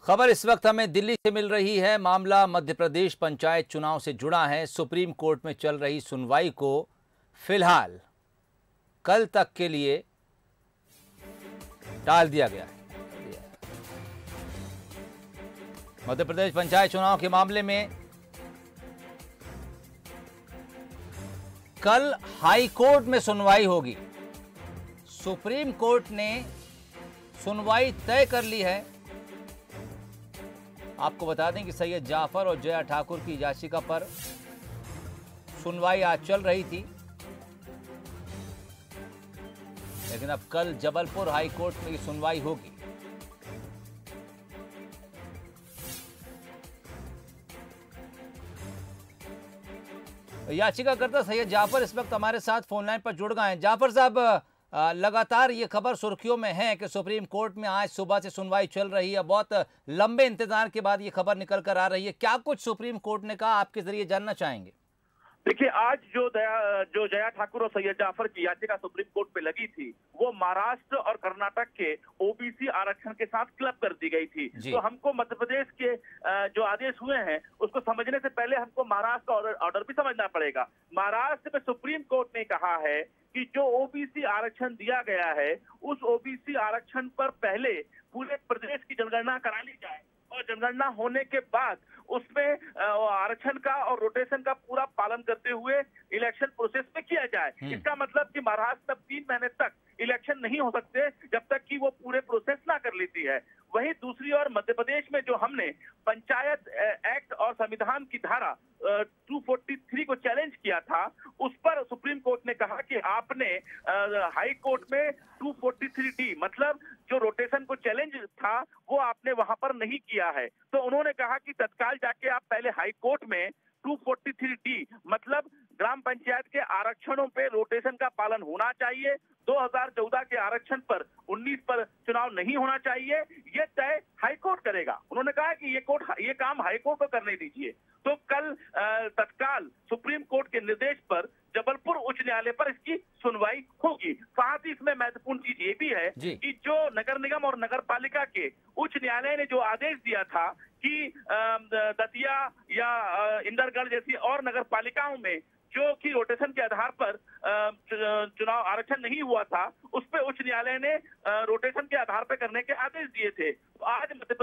खबर इस वक्त हमें दिल्ली से मिल रही है। मामला मध्य प्रदेश पंचायत चुनाव से जुड़ा है। सुप्रीम कोर्ट में चल रही सुनवाई को फिलहाल कल तक के लिए टाल दिया गया है। मध्य प्रदेश पंचायत चुनाव के मामले में कल हाई कोर्ट में सुनवाई होगी। सुप्रीम कोर्ट ने सुनवाई तय कर ली है। आपको बता दें कि सैयद जाफर और जया ठाकुर की याचिका पर सुनवाई आज चल रही थी, लेकिन अब कल जबलपुर हाई कोर्ट में ये सुनवाई होगी। याचिकाकर्ता सैयद जाफर इस वक्त हमारे साथ फोन लाइन पर जुड़ गए हैं। जाफर साहब, लगातार ये खबर सुर्खियों में है कि सुप्रीम कोर्ट में आज सुबह से सुनवाई चल रही है। बहुत लंबे इंतजार के बाद ये खबर निकल कर आ रही है। क्या कुछ सुप्रीम कोर्ट ने कहा, आपके जरिए जानना चाहेंगे। देखिए, आज जो जया ठाकुर और सैयद जाफर की याचिका सुप्रीम कोर्ट पे लगी थी, वो महाराष्ट्र और कर्नाटक के ओबीसी आरक्षण के साथ क्लब कर दी गई थी। तो हमको मध्य प्रदेश के जो आदेश हुए हैं उसको समझने से पहले हमको महाराष्ट्र का ऑर्डर भी समझना पड़ेगा। महाराष्ट्र में सुप्रीम कोर्ट ने कहा है कि जो ओबीसी आरक्षण दिया गया है, उस ओबीसी आरक्षण पर पहले पूरे प्रदेश की जनगणना करा ली जाए और जनगणना होने के बाद उसमें आरक्षण का और रोटेशन का पूरा पालन करते हुए इलेक्शन प्रोसेस में किया जाए। इसका मतलब कि महाराष्ट्र में 3 महीने तक इलेक्शन नहीं हो सकते जब तक कि वो पूरे प्रोसेस ना कर लेती है। वहीं दूसरी ओर मध्य प्रदेश में जो हमने पंचायत एक्ट और संविधान की धारा 243 को चैलेंज किया था, उस पर सुप्रीम कोर्ट ने कहा कि आपने हाई कोर्ट में 243D मतलब जो रोटेशन को चैलेंज था वो आपने वहां पर नहीं किया है। तो उन्होंने कहा कि तत्काल जाके आप पहले हाई कोर्ट में 243D मतलब ग्राम पंचायत के आरक्षणों पे रोटेशन का पालन होना चाहिए, 2014 के आरक्षण पर 19 पर चुनाव नहीं होना चाहिए, ये तय हाईकोर्ट करेगा। उन्होंने कहा कि ये काम हाईकोर्ट को करने दीजिए। तो कल तत्काल सुप्रीम कोर्ट के निर्देश पर जबलपुर उच्च न्यायालय पर इसकी सुनवाई होगी। साथ ही इसमें महत्वपूर्ण चीज ये भी है कि जो नगर निगम और नगर पालिका के उच्च न्यायालय ने जो आदेश दिया था कि दतिया या इंदरगढ़ जैसी और नगर पालिकाओं में जो कि रोटेशन के आधार पर चुनाव आरक्षण नहीं हुआ था, उस पे उच्च न्यायालय ने रोटेशन के आधार पर करने के आदेश दिए थे। तो आज मध्य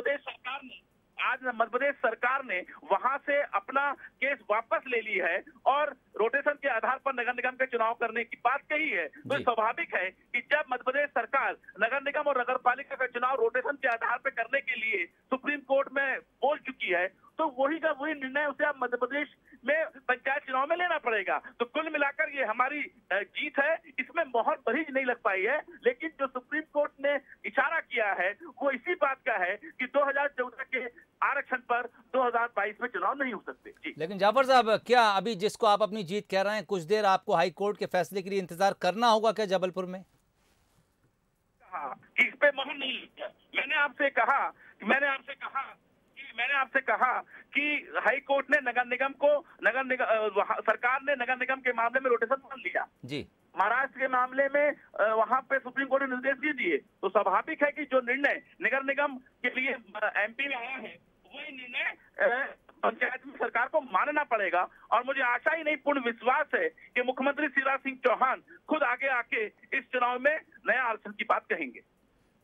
प्रदेश सरकार ने वहां से अपना केस वापस ले ली है और रोटेशन के आधार पर नगर निगम के चुनाव करने की बात कही है। तो स्वाभाविक है कि जब मध्य प्रदेश सरकार नगर निगम और नगर पालिका का चुनाव रोटेशन के आधार पर करने के लिए सुप्रीम कोर्ट में बोल चुकी है, तो वही का वही निर्णय उसे अब मध्य प्रदेश में पंचायत चुनाव में लेना पड़ेगा। तो कुल मिलाकर ये हमारी जीत है, इसमें बहुत बड़ी नहीं लग पाई है, लेकिन जो सुप्रीम कोर्ट ने इशारा किया है वो इसी बात का है कि 2014 के आरक्षण पर 2022 में चुनाव नहीं हो सकते। जी। लेकिन जाफर साहब, क्या अभी जिसको आप अपनी जीत कह रहे हैं, कुछ देर आपको हाई कोर्ट के फैसले के लिए इंतजार करना होगा क्या जबलपुर में? हाँ, इस पे मोहर नहीं लिया। मैंने आपसे कहा कि हाई कोर्ट ने सरकार ने नगर निगम के मामले में रोटेशन मान लिया जी। महाराष्ट्र के मामले में वहां पे सुप्रीम कोर्ट ने निर्देश दे दिए। तो स्वाभाविक है कि जो निर्णय नगर निगम के लिए एमपी में आया है, वही निर्णय पंचायत में सरकार को मानना पड़ेगा। और मुझे आशा ही नहीं, पूर्ण विश्वास है कि मुख्यमंत्री शिवराज सिंह चौहान खुद आगे आके इस चुनाव में नया आरक्षण की बात कहेंगे।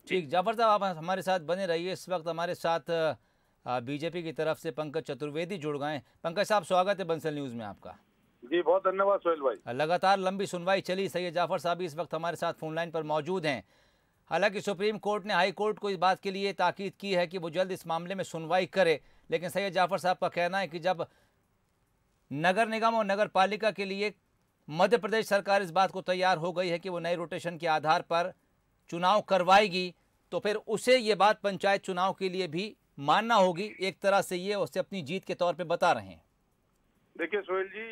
ठीक, जाफर साहब आप हमारे साथ बने रहिए। इस वक्त हमारे साथ बीजेपी की तरफ से पंकज चतुर्वेदी जुड़ गए। पंकज साहब, स्वागत है बंसल न्यूज में आपका। जी, बहुत धन्यवाद सोहेल भाई। लगातार लंबी सुनवाई चली। सैयद जाफर साहब इस वक्त हमारे साथ फोन लाइन पर मौजूद हैं। हालांकि सुप्रीम कोर्ट ने हाई कोर्ट को इस बात के लिए ताकीद की है कि वो जल्द इस मामले में सुनवाई करे, लेकिन सैयद जाफर साहब का कहना है कि जब नगर निगम और नगर पालिका के लिए मध्य प्रदेश सरकार इस बात को तैयार हो गई है कि वो नए रोटेशन के आधार पर चुनाव करवाएगी, तो फिर उसे ये बात पंचायत चुनाव के लिए भी मानना होगी। एक तरह से ये उसे अपनी जीत के तौर पे बता रहे हैं। देखिए सोहेल जी,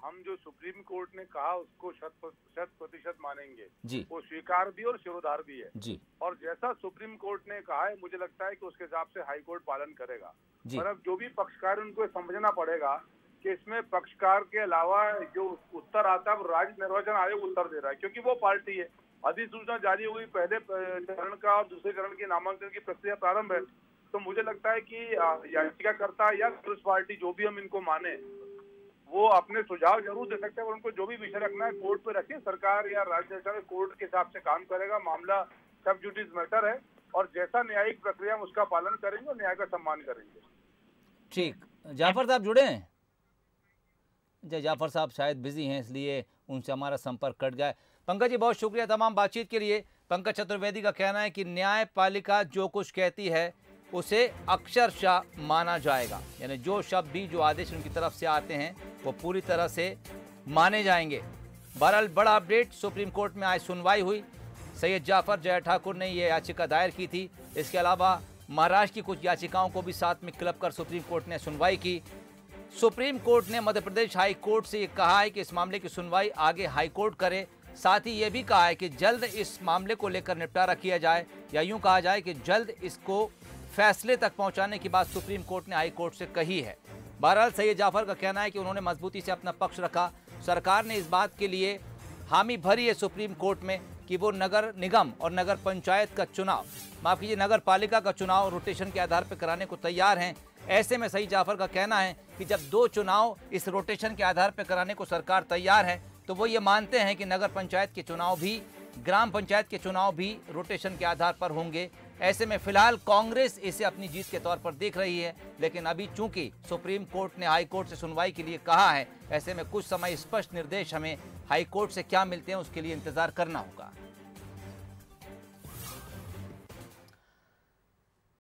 हम जो सुप्रीम कोर्ट ने कहा उसको 100% मानेंगे जी। वो स्वीकार भी और शिरोधार भी है जी। और जैसा सुप्रीम कोर्ट ने कहा है, मुझे लगता है कि उसके हिसाब से हाई कोर्ट पालन करेगा। और अब जो भी पक्षकार उनको समझना पड़ेगा कि इसमें पक्षकार के अलावा जो उत्तर आता है वो राज्य निर्वाचन आयोग उत्तर दे रहा है, क्योंकि वो पार्टी है। अधिसूचना जारी हुई, पहले चरण का और दूसरे चरण के नामांकन की प्रक्रिया प्रारंभ है। तो मुझे लगता है कि याचिकाकर्ता या कांग्रेस पार्टी जो भी हम इनको माने वो अपने सुझाव जरूर दे सकते हैं और उनको जो भी विषय रखना है कोर्ट पे रखे। सरकार या राज्य सरकार कोर्ट के हिसाब से काम करेगा। मामला सब जुडिस मैटर है और जैसा न्यायिक प्रक्रिया हम उसका पालन करेंगे और न्याय का सम्मान करेंगे। ठीक, जाफर साहब जुड़े हैं? जय जाफर साहब शायद बिजी हैं इसलिए उनसे हमारा संपर्क कट गया। पंकज जी बहुत शुक्रिया तमाम बातचीत के लिए। पंकज चतुर्वेदी का कहना है कि न्यायपालिका जो कुछ कहती है उसे अक्षरशः माना जाएगा, यानी जो शब्द भी जो आदेश उनकी तरफ से आते हैं वो पूरी तरह से माने जाएंगे। बहरहाल बड़ा अपडेट, सुप्रीम कोर्ट में आज सुनवाई हुई। सैयद जाफर जया ठाकुर ने ये याचिका दायर की थी। इसके अलावा महाराष्ट्र की कुछ याचिकाओं को भी साथ में क्लब कर सुप्रीम कोर्ट ने सुनवाई की। सुप्रीम कोर्ट ने मध्य प्रदेश हाई कोर्ट से ये कहा है कि इस मामले की सुनवाई आगे हाई कोर्ट करे। साथ ही ये भी कहा है कि जल्द इस मामले को लेकर निपटारा किया जाए, या यूं कहा जाए कि जल्द इसको फैसले तक पहुंचाने की बात सुप्रीम कोर्ट ने हाई कोर्ट से कही है। बहरहाल सैयद जाफर का कहना है कि उन्होंने मजबूती से अपना पक्ष रखा। सरकार ने इस बात के लिए हामी भरी है सुप्रीम कोर्ट में कि वो नगर निगम और नगर पंचायत का चुनाव, माफ कीजिए नगर पालिका का चुनाव रोटेशन के आधार पर कराने को तैयार हैं। ऐसे में सैयद जाफर का कहना है कि जब 2 चुनाव इस रोटेशन के आधार पर कराने को सरकार तैयार है तो वो ये मानते हैं कि नगर पंचायत के चुनाव भी, ग्राम पंचायत के चुनाव भी रोटेशन के आधार पर होंगे। ऐसे में फिलहाल कांग्रेस इसे अपनी जीत के तौर पर देख रही है, लेकिन अभी चूंकि सुप्रीम कोर्ट ने हाई कोर्ट से सुनवाई के लिए कहा है, ऐसे में कुछ समय स्पष्ट निर्देश हमें हाई कोर्ट से क्या मिलते हैं उसके लिए इंतजार करना होगा।